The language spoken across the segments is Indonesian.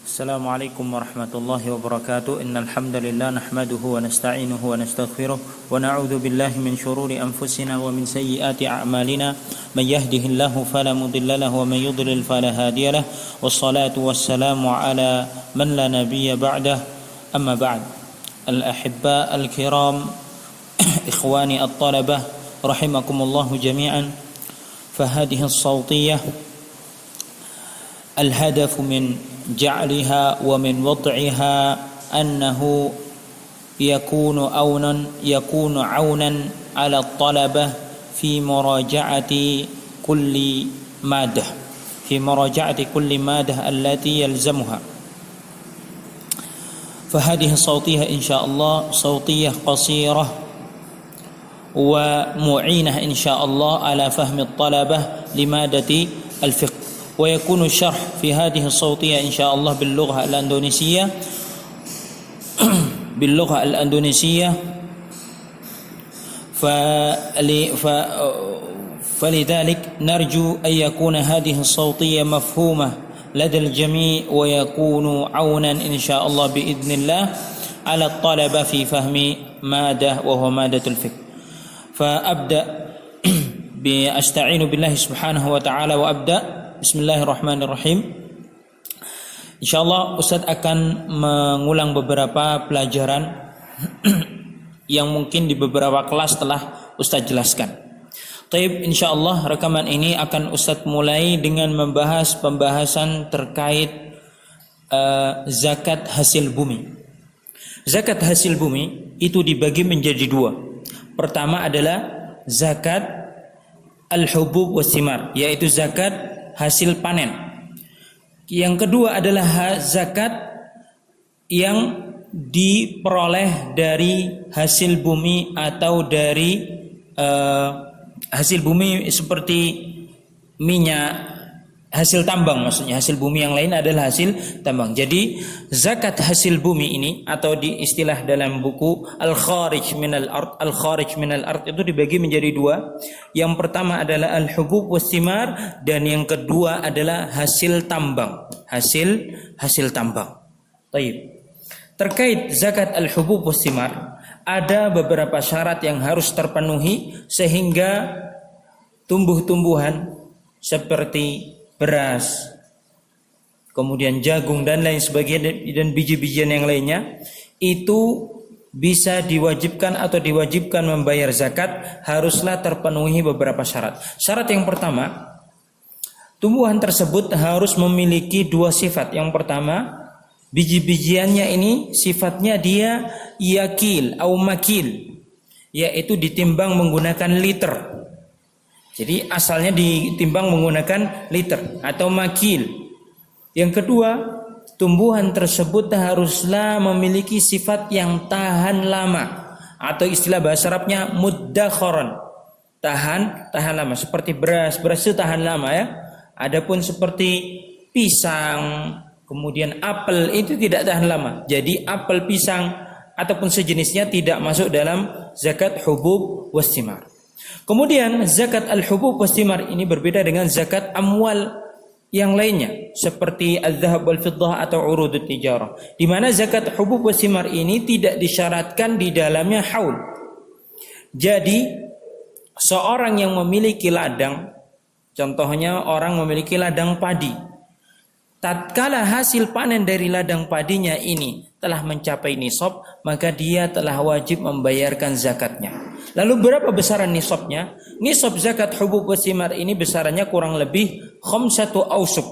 Assalamualaikum warahmatullahi wabarakatuh. Innal hamdalillah nahmaduhu wa nasta'inuhu wa nastaghfiruh wa na'udzu billahi min shururi anfusina wa min sayyiati a'malina. Man yahdihillahu fala mudilla lahu wa man yudlil fala hadiya lahu. Wassalatu wassalamu ala man la nabiyya ba'dah. Amma ba'd. Al-ahibba al-kiram, ikhwani at-talabah rahimakumullahu jami'an. Fahadhihi as-sawtiyah الهدف من جعلها ومن وضعها أنه يكون عونا على الطلبة في مراجعة كل مادة التي يلزمها. فهذه الصوتية إن شاء الله صوتية قصيرة ومعينة إن شاء الله على فهم الطلبة لمادة الفقه. ويكون الشرح في هذه الصوتية إن شاء الله باللغة الأندونيسية فلذلك نرجو أن يكون هذه الصوتية مفهومة لدى الجميع ويكون عونا إن شاء الله بإذن الله على الطلبة في فهم مادة وهو مادة الفقه. فأبدأ بأستعين بالله سبحانه وتعالى وأبدأ. Bismillahirrahmanirrahim. Insyaallah Ustadz akan mengulang beberapa pelajaran yang mungkin di beberapa kelas telah Ustadz jelaskan. Taib, insyaallah rekaman ini akan Ustadz mulai dengan membahas pembahasan terkait zakat hasil bumi. Zakat hasil bumi itu dibagi menjadi dua. Pertama adalah zakat al-hubub was-simar, yaitu zakat hasil panen. Yang kedua adalah zakat yang diperoleh dari hasil bumi atau dari hasil bumi seperti minyak, hasil tambang, maksudnya hasil bumi yang lain adalah hasil tambang. Jadi zakat hasil bumi ini atau di istilah dalam buku al-kharij minal ard itu dibagi menjadi dua. Yang pertama adalah al-hubub was-simar dan yang kedua adalah hasil tambang. Hasil tambang. Baik. Terkait zakat al-hubub was-simar ada beberapa syarat yang harus terpenuhi sehingga tumbuh-tumbuhan seperti beras, kemudian jagung dan lain sebagainya dan biji-bijian yang lainnya itu bisa diwajibkan atau diwajibkan membayar zakat, haruslah terpenuhi beberapa syarat. Syarat yang pertama, tumbuhan tersebut harus memiliki dua sifat. Yang pertama, biji-bijiannya ini sifatnya dia yakil atau makil, yaitu ditimbang menggunakan liter. Jadi asalnya ditimbang menggunakan liter atau makil. Yang kedua, tumbuhan tersebut haruslah memiliki sifat yang tahan lama atau istilah bahasa Arabnya muddakharan. Tahan lama, seperti beras itu tahan lama ya. Adapun seperti pisang, kemudian apel itu tidak tahan lama. Jadi apel, pisang ataupun sejenisnya tidak masuk dalam zakat hubub was-simar. Kemudian zakat al-hubub was-simar ini berbeda dengan zakat amwal yang lainnya seperti az-zahab wal-fiddah atau urudut tijarah, di mana zakat hubub was-simar ini tidak disyaratkan di dalamnya haul. Jadi seorang yang memiliki ladang, contohnya orang memiliki ladang padi, tatkala hasil panen dari ladang padinya ini telah mencapai nisab, maka dia telah wajib membayarkan zakatnya. Lalu berapa besaran nisabnya? Nisab zakat hubub was-simar ini besarannya kurang lebih khamsatu ausuk.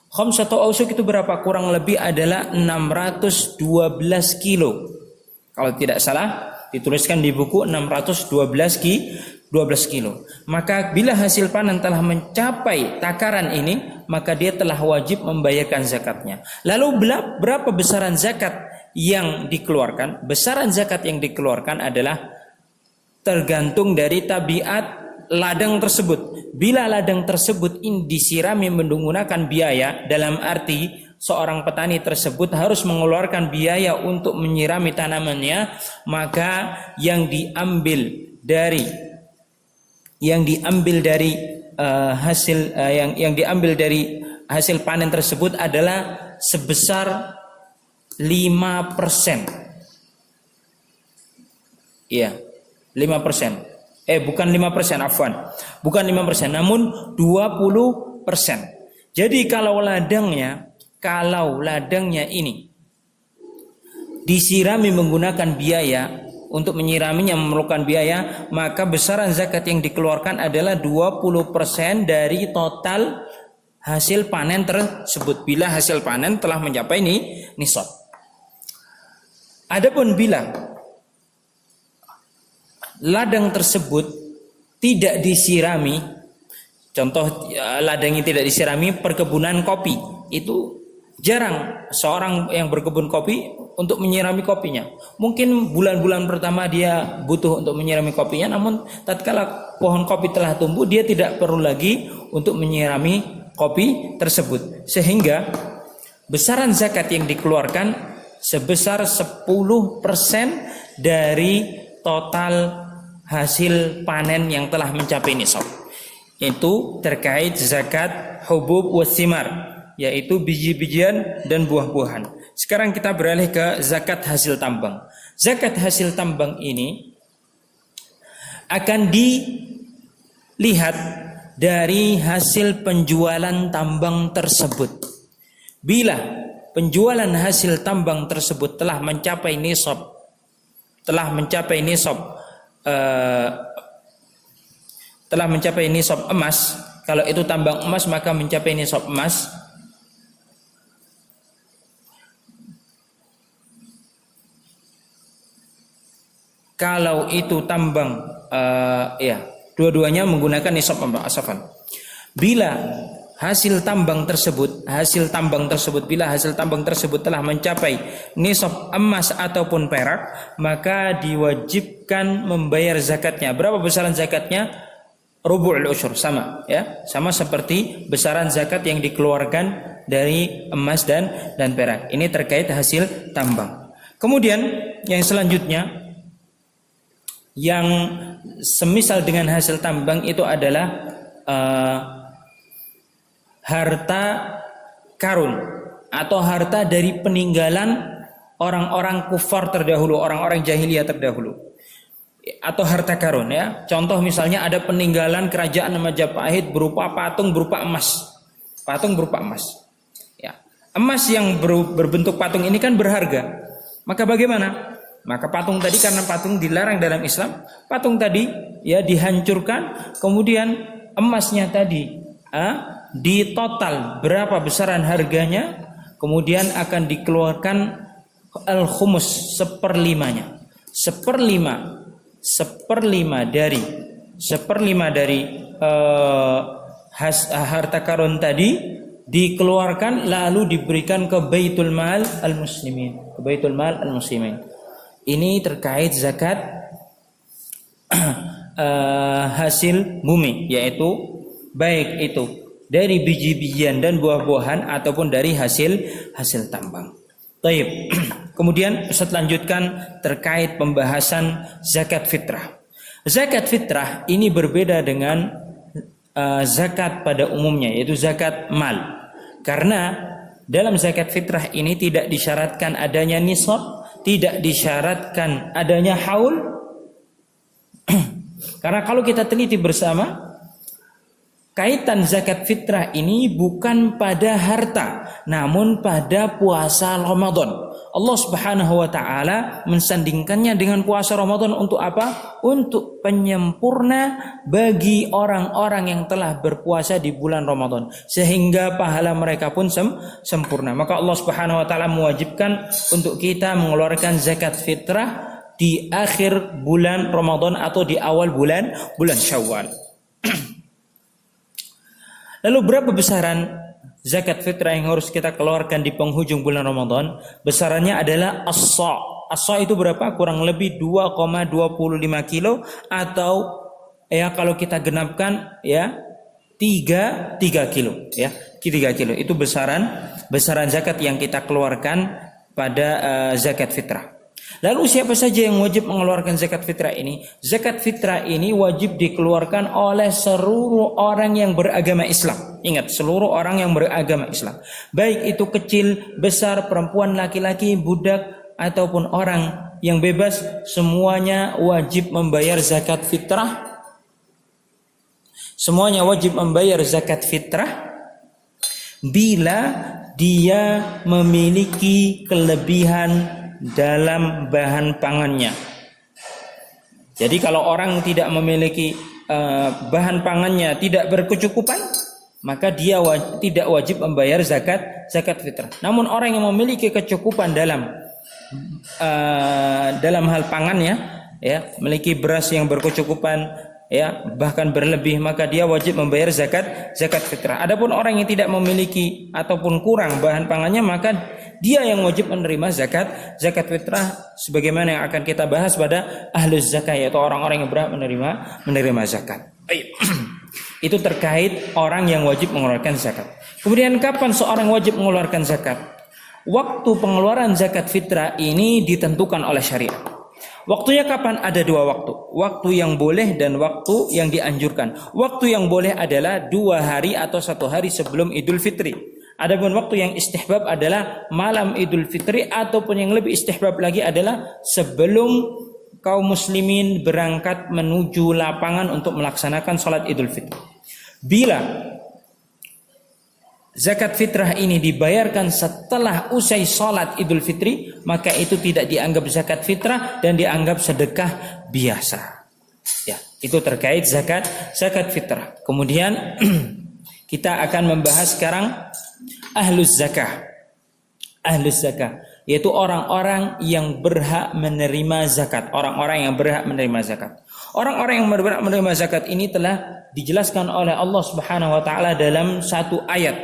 Khamsatu ausuk itu berapa? Kurang lebih adalah 612 kilo. Kalau tidak salah dituliskan di buku 612 kilo. Maka bila hasil panen telah mencapai takaran ini, maka dia telah wajib membayarkan zakatnya. Lalu berapa besaran zakat yang dikeluarkan? Besaran zakat yang dikeluarkan adalah tergantung dari tabiat ladang tersebut. Bila ladang tersebut disirami menggunakan biaya, dalam arti seorang petani tersebut harus mengeluarkan biaya untuk menyirami tanamannya, maka yang diambil dari hasil panen tersebut adalah sebesar 5%. Iya, 5%. Bukan 5%, afwan. Bukan 5%, namun 20%. Jadi kalau ladangnya ini disirami menggunakan biaya, untuk menyiraminya memerlukan biaya, maka besaran zakat yang dikeluarkan adalah 20% dari total hasil panen tersebut bila hasil panen telah mencapai nisab. Adapun bila ladang tersebut tidak disirami, contoh ladang yang tidak disirami perkebunan kopi, itu jarang seorang yang berkebun kopi untuk menyirami kopinya. Mungkin bulan-bulan pertama dia butuh untuk menyirami kopinya, namun tatkala pohon kopi telah tumbuh dia tidak perlu lagi untuk menyirami kopi tersebut, sehingga besaran zakat yang dikeluarkan sebesar 10% dari total hasil panen yang telah mencapai nisab. Itu terkait zakat hubub wasimar, yaitu biji-bijian dan buah-buahan. Sekarang kita beralih ke zakat hasil tambang. Zakat hasil tambang ini akan dilihat dari hasil penjualan tambang tersebut. Bila penjualan hasil tambang tersebut telah mencapai nisab emas, kalau itu tambang emas maka mencapai nisab emas. Kalau itu tambang dua-duanya menggunakan nisab emas. Bila hasil tambang tersebut telah mencapai nisab emas ataupun perak, maka diwajibkan membayar zakatnya. Berapa besaran zakatnya? Rubu'ul usyur, sama seperti besaran zakat yang dikeluarkan dari emas dan perak. Ini terkait hasil tambang. Kemudian yang selanjutnya yang semisal dengan hasil tambang itu adalah harta karun atau harta dari peninggalan orang-orang kufar terdahulu, orang-orang jahiliyah terdahulu, atau harta karun ya. Contoh misalnya ada peninggalan kerajaan Majapahit berupa patung berupa emas. Ya. Emas yang berbentuk patung ini kan berharga. Maka bagaimana? Maka patung tadi, karena patung dilarang dalam Islam, patung tadi ya dihancurkan, kemudian emasnya tadi di total berapa besaran harganya, kemudian akan dikeluarkan al-khumus, seperlimanya. Seperlima dari harta karun tadi dikeluarkan lalu diberikan ke Baitul Mal al-Muslimin. Ini terkait zakat hasil bumi, yaitu baik itu dari biji-bijian dan buah-buahan ataupun dari hasil tambang. Baik. Kemudian Ustaz lanjutkan terkait pembahasan zakat fitrah. Zakat fitrah ini berbeda dengan zakat pada umumnya, yaitu zakat mal. Karena dalam zakat fitrah ini tidak disyaratkan adanya nisab, tidak disyaratkan adanya haul. Karena kalau kita teliti bersama, kaitan zakat fitrah ini bukan pada harta, namun pada puasa Ramadan. Allah Subhanahu wa taala mensandingkannya dengan puasa Ramadan untuk apa? Untuk penyempurna bagi orang-orang yang telah berpuasa di bulan Ramadan, sehingga pahala mereka pun sempurna. Maka Allah Subhanahu wa taala mewajibkan untuk kita mengeluarkan zakat fitrah di akhir bulan Ramadan atau di awal bulan Syawal. Lalu berapa besaran zakat fitrah yang harus kita keluarkan di penghujung bulan Ramadan? Besarannya adalah as-sa'. As-sa' itu berapa? Kurang lebih 2,25 kilo, atau ya kalau kita genapkan ya 3 kilo ya. 3 kilo itu besaran zakat yang kita keluarkan pada zakat fitrah. Lalu siapa saja yang wajib mengeluarkan zakat fitrah ini? Zakat fitrah ini wajib dikeluarkan oleh seluruh orang yang beragama Islam. Ingat, seluruh orang yang beragama Islam. Baik itu kecil, besar, perempuan, laki-laki, budak, ataupun orang yang bebas, semuanya wajib membayar zakat fitrah. Semuanya wajib membayar zakat fitrah bila dia memiliki kelebihan dalam bahan pangannya. Jadi kalau orang tidak memiliki bahan pangannya tidak berkecukupan, maka dia tidak wajib membayar zakat fitrah. Namun orang yang memiliki kecukupan dalam hal pangannya, ya, memiliki beras yang berkecukupan, ya, bahkan berlebih, maka dia wajib membayar zakat fitrah. Adapun orang yang tidak memiliki ataupun kurang bahan pangannya, maka dia yang wajib menerima zakat fitrah, sebagaimana yang akan kita bahas pada ahlus zakah, yaitu orang-orang yang berhak menerima zakat. Itu terkait orang yang wajib mengeluarkan zakat. Kemudian kapan seorang wajib mengeluarkan zakat? Waktu pengeluaran zakat fitrah ini ditentukan oleh syariat. Waktunya kapan? Ada dua waktu. Waktu yang boleh dan waktu yang dianjurkan. Waktu yang boleh adalah 2 hari atau 1 hari sebelum Idul Fitri. Adapun waktu yang istihbab adalah malam Idul Fitri, ataupun yang lebih istihbab lagi adalah sebelum kaum muslimin berangkat menuju lapangan untuk melaksanakan salat Idul Fitri. Bila zakat fitrah ini dibayarkan setelah usai salat Idul Fitri, maka itu tidak dianggap zakat fitrah dan dianggap sedekah biasa. Ya, itu terkait zakat fitrah. Kemudian kita akan membahas sekarang ahlus zakah, yaitu orang-orang yang berhak menerima zakat. Orang-orang yang berhak menerima zakat. Orang-orang yang berhak menerima zakat ini telah dijelaskan oleh Allah Subhanahu wa taala dalam satu ayat,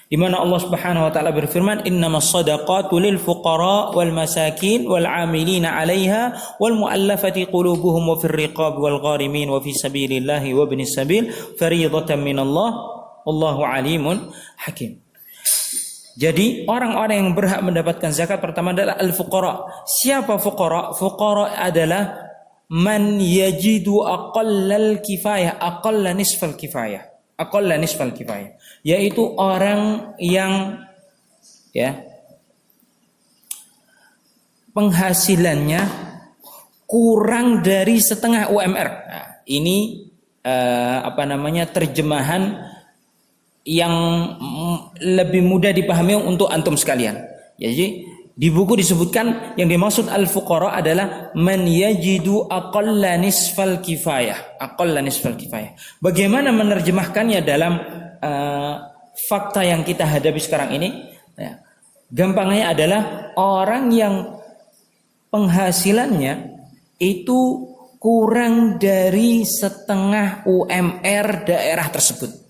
di mana Allah Subhanahu wa taala berfirman, "Innamas shadaqatu lil fuqara wal masakin wal 'amilina 'alaiha wal mu'allafati qulubuhum wa fir riqab wal gharimin wa fi sabilillahi wa ibnis sabil fariidatan minallah wallahu 'alimun hakim." Jadi orang-orang yang berhak mendapatkan zakat pertama adalah al-fuqara. Siapa fuqara? Fuqara adalah man yajidu aqallal kifayah, aqalla nisfal kifayah. Aqalla nisfal kifayah, yaitu orang yang, ya, penghasilannya kurang dari setengah UMR. Nah, ini terjemahan yang lebih mudah dipahami untuk antum sekalian. Jadi di buku disebutkan yang dimaksud al-fuqara adalah man yajidu aqalla nisfal kifayah. Aqalla nisfal kifayah. Bagaimana menerjemahkannya dalam fakta yang kita hadapi sekarang ini? Ya, gampangnya adalah orang yang penghasilannya itu kurang dari setengah UMR daerah tersebut.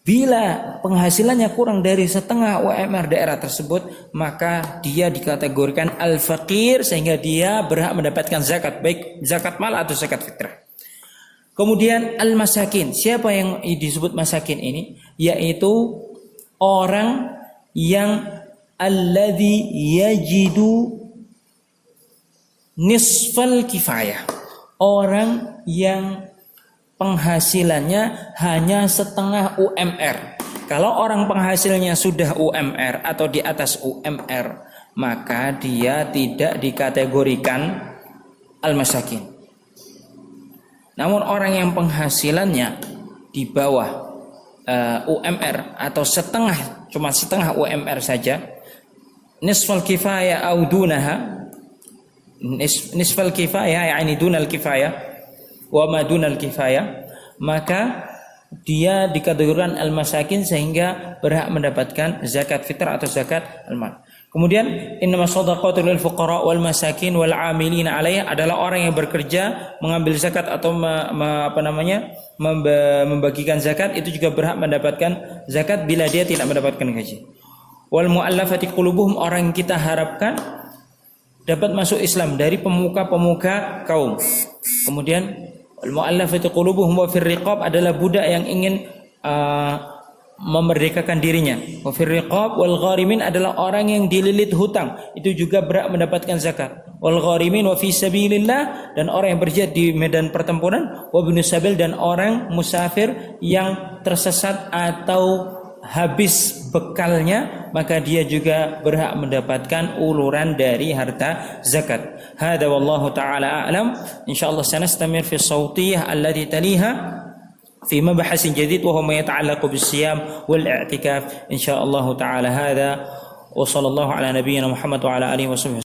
Bila penghasilannya kurang dari setengah UMR daerah tersebut, maka dia dikategorikan al-faqir, sehingga dia berhak mendapatkan zakat, baik zakat mal atau zakat fitrah. Kemudian al-masakin. Siapa yang disebut masakin ini? Yaitu orang yang alladzi yajidu nisfal kifayah. Orang yang penghasilannya hanya setengah UMR. Kalau orang penghasilnya sudah UMR atau di atas UMR, maka dia tidak dikategorikan al-masakin. Namun orang yang penghasilannya di bawah UMR atau cuma setengah UMR saja, nisfal kifayah au dunaha, nisfal kifayah yakni dunal kifayah wa madunal kifayah, maka dia dikategorikan al-masakin sehingga berhak mendapatkan zakat fitrah atau zakat al-mal. Kemudian innamas shadaqatu lil fuqara wal masakin wal 'amilina 'alaiha adalah orang yang bekerja mengambil zakat atau membagikan zakat, itu juga berhak mendapatkan zakat bila dia tidak mendapatkan gaji. Wal mu'allafati qulubuhum, orang yang kita harapkan dapat masuk Islam dari pemuka-pemuka kaum. Kemudian al-mu'allafati qulubuhum wa fir riqab adalah budak yang ingin memerdekakan dirinya. Wa fir riqab wal gharimin adalah orang yang dililit hutang, itu juga berhak mendapatkan zakat. Wal gharimin wa fi sabilillah, dan orang yang berjihad di medan pertempuran, wa ibnu sabil, dan orang musafir yang tersesat atau habis bekalnya, maka dia juga berhak mendapatkan uluran dari harta zakat. Hada wallahu taala a'lam. Insyaallah sanastamir fi as-sawtiyah allati taliha في مبحث جديد وهو ما يتعلق بالصيام والاعتكاف إن شاء الله تعالى. هذا وصلى الله على نبينا محمد وعلى آله وصحبه.